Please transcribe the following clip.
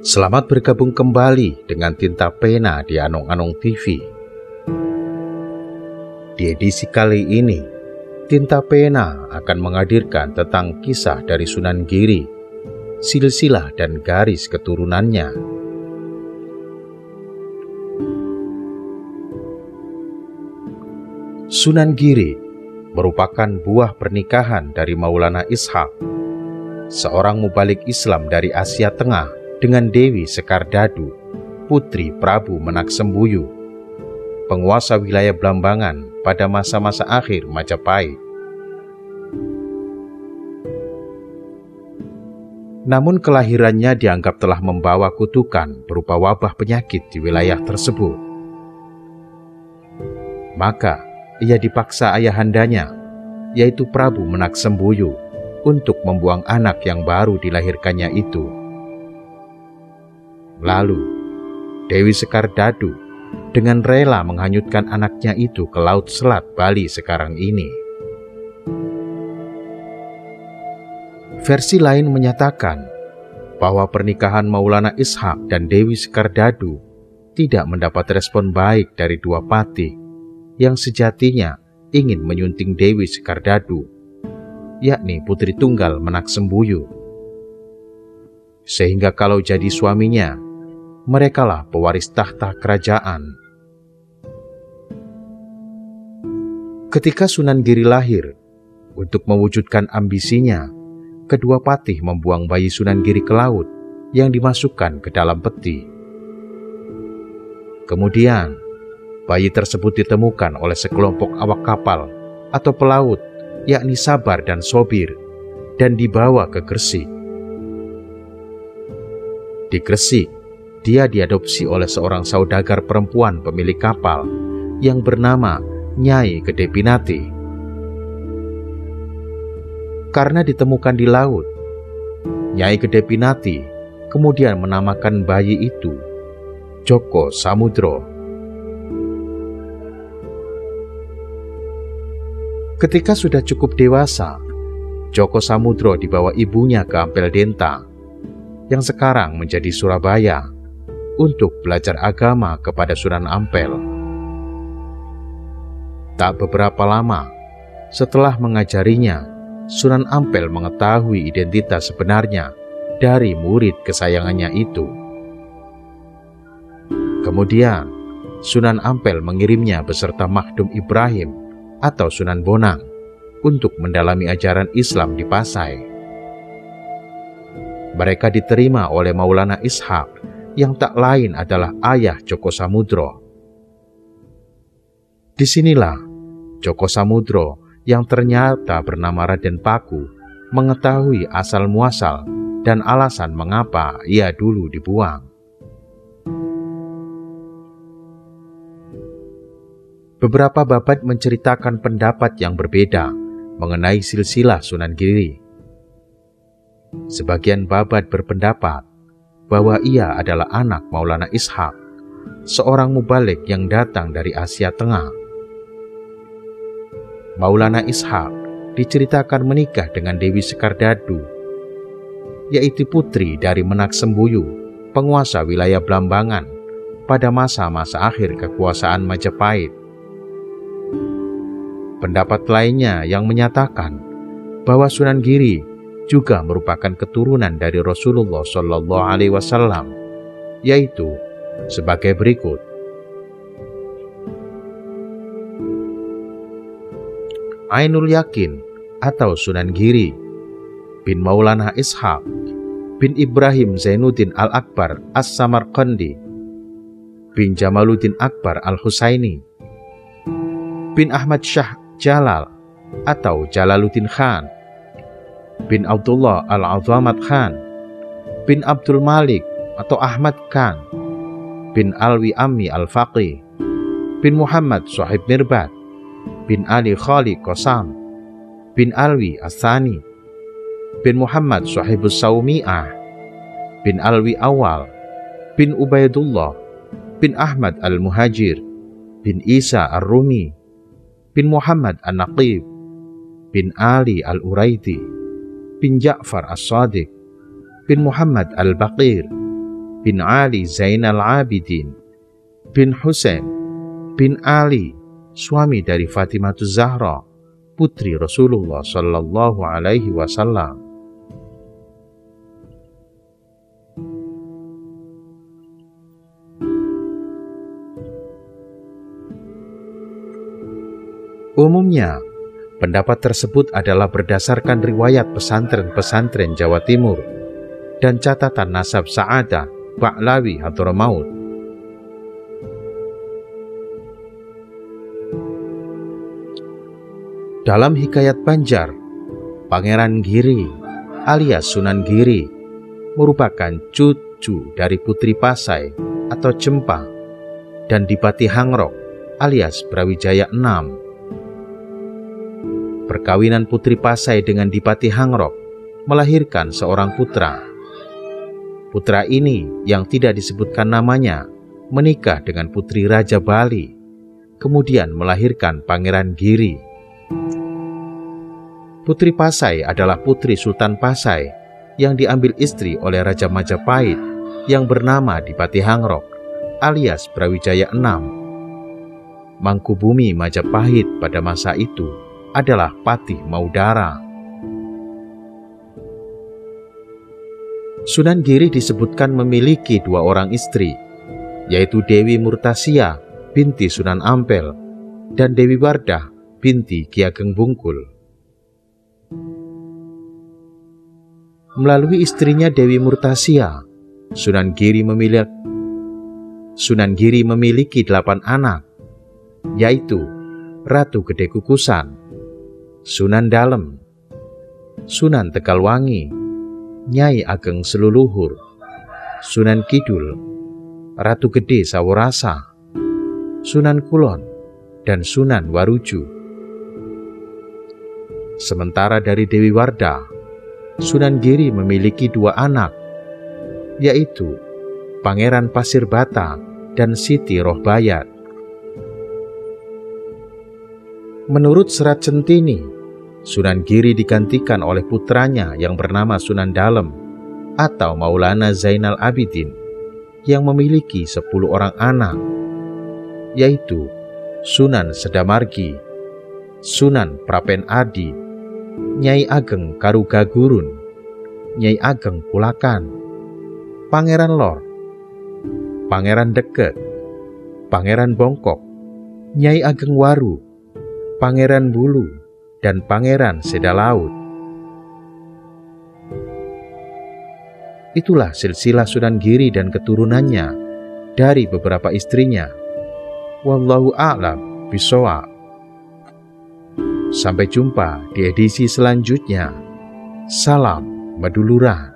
Selamat bergabung kembali dengan Tinta Pena di Anong-Anong TV. Di edisi kali ini, Tinta Pena akan menghadirkan tentang kisah dari Sunan Giri, silsilah dan garis keturunannya. Sunan Giri merupakan buah pernikahan dari Maulana Ishaq, seorang mubalik Islam dari Asia Tengah, dengan Dewi Sekardadu, putri Prabu Menaksembuyut, penguasa wilayah Blambangan pada masa-masa akhir Majapahit. Namun kelahirannya dianggap telah membawa kutukan berupa wabah penyakit di wilayah tersebut. Maka ia dipaksa ayahandanya, yaitu Prabu Menaksembuyut, untuk membuang anak yang baru dilahirkannya itu. Lalu, Dewi Sekardadu dengan rela menghanyutkan anaknya itu ke Laut Selat Bali sekarang ini. Versi lain menyatakan bahwa pernikahan Maulana Ishaq dan Dewi Sekardadu tidak mendapat respon baik dari dua patih yang sejatinya ingin menyunting Dewi Sekardadu, yakni putri tunggal Menaksembuyut. Sehingga kalau jadi suaminya, merekalah pewaris tahta kerajaan. Ketika Sunan Giri lahir, untuk mewujudkan ambisinya, kedua patih membuang bayi Sunan Giri ke laut yang dimasukkan ke dalam peti. Kemudian, bayi tersebut ditemukan oleh sekelompok awak kapal atau pelaut, yakni Sabar dan Sobir, dan dibawa ke Gresik. Di Gresik, dia diadopsi oleh seorang saudagar perempuan pemilik kapal yang bernama Nyai Gede Pinati. Karena ditemukan di laut, Nyai Gede Pinati kemudian menamakan bayi itu Joko Samudro. Ketika sudah cukup dewasa, Joko Samudro dibawa ibunya ke Ampel Denta, yang sekarang menjadi Surabaya, untuk belajar agama kepada Sunan Ampel. Tak beberapa lama setelah mengajarinya, Sunan Ampel mengetahui identitas sebenarnya dari murid kesayangannya itu. Kemudian, Sunan Ampel mengirimnya beserta Makhdum Ibrahim atau Sunan Bonang untuk mendalami ajaran Islam di Pasai. Mereka diterima oleh Maulana Ishaq, yang tak lain adalah ayah Joko Samudro. Disinilah Joko Samudro yang ternyata bernama Raden Paku mengetahui asal-muasal dan alasan mengapa ia dulu dibuang. Beberapa babat menceritakan pendapat yang berbeda mengenai silsilah Sunan Giri. Sebagian babat berpendapat bahwa ia adalah anak Maulana Ishaq, seorang mubalik yang datang dari Asia Tengah. Maulana Ishaq diceritakan menikah dengan Dewi Sekardadu, yaitu putri dari Menaksembuyut, penguasa wilayah Blambangan pada masa-masa akhir kekuasaan Majapahit. Pendapat lainnya yang menyatakan bahwa Sunan Giri juga merupakan keturunan dari Rasulullah Shallallahu Alaihi Wasallam, yaitu sebagai berikut. Ainul Yakin atau Sunan Giri bin Maulana Ishaq bin Ibrahim Zainuddin Al-Akbar As-Samarqandi bin Jamaluddin Akbar Al-Husaini bin Ahmad Shah Jalal atau Jalaluddin Khan bin Abdullah Al-Azamat Khan bin Abdul Malik atau Ahmad Khan bin Alwi Ammi Al-Faqih bin Muhammad Sohib Mirbat bin Ali Khali Qasam bin Alwi Asani bin Muhammad Sohibus Saumi'ah bin Alwi Awal bin Ubaidullah bin Ahmad Al-Muhajir bin Isa Ar-Rumi bin Muhammad An-Naqib bin Ali Al-Uraiti bin Ja'far As-Sadiq bin Muhammad Al-Baqir bin Ali Zainal Abidin, bin Husain bin Ali, suami dari Fatimatuz Zahra, putri Rasulullah Shallallahu Alaihi Wasallam. Umumnya, pendapat tersebut adalah berdasarkan riwayat pesantren-pesantren Jawa Timur dan catatan nasab Sa'adah Ba'lawi Hadramaut. Dalam Hikayat Banjar, Pangeran Giri alias Sunan Giri merupakan cucu dari Putri Pasai atau Cempa dan Dipati Hangrok alias Brawijaya VI. Perkawinan Putri Pasai dengan Dipati Hangrok melahirkan seorang putra. Putra ini yang tidak disebutkan namanya menikah dengan Putri Raja Bali, kemudian melahirkan Pangeran Giri. Putri Pasai adalah putri Sultan Pasai yang diambil istri oleh Raja Majapahit yang bernama Dipati Hangrok alias Brawijaya VI. Mangkubumi Majapahit pada masa itu adalah Patih Maudara. Sunan Giri disebutkan memiliki dua orang istri, yaitu Dewi Murtasia binti Sunan Ampel dan Dewi Wardah binti Ki Ageng Bungkul. Melalui istrinya Dewi Murtasia, Sunan Giri memiliki 8 anak, yaitu Ratu Gede Kukusan, Sunan Dalem, Sunan Tegalwangi, Nyai Ageng Seluluhur, Sunan Kidul, Ratu Gede Saworasa, Sunan Kulon, dan Sunan Waruju. Sementara dari Dewi Wardah, Sunan Giri memiliki 2 anak, yaitu Pangeran Pasir Bata dan Siti Rohbayat. Menurut Serat Centini, Sunan Giri digantikan oleh putranya yang bernama Sunan Dalem atau Maulana Zainal Abidin yang memiliki 10 orang anak, yaitu Sunan Sedamargi, Sunan Prapen Adi, Nyai Ageng Karugagurun, Nyai Ageng Kulakan, Pangeran Lor, Pangeran Deket, Pangeran Bongkok, Nyai Ageng Waru, Pangeran Bulu, dan Pangeran Sedalaut. Itulah silsilah Sunan Giri dan keturunannya dari beberapa istrinya. Wallahu a'lam bishawab. Sampai jumpa di edisi selanjutnya. Salam Maduluran.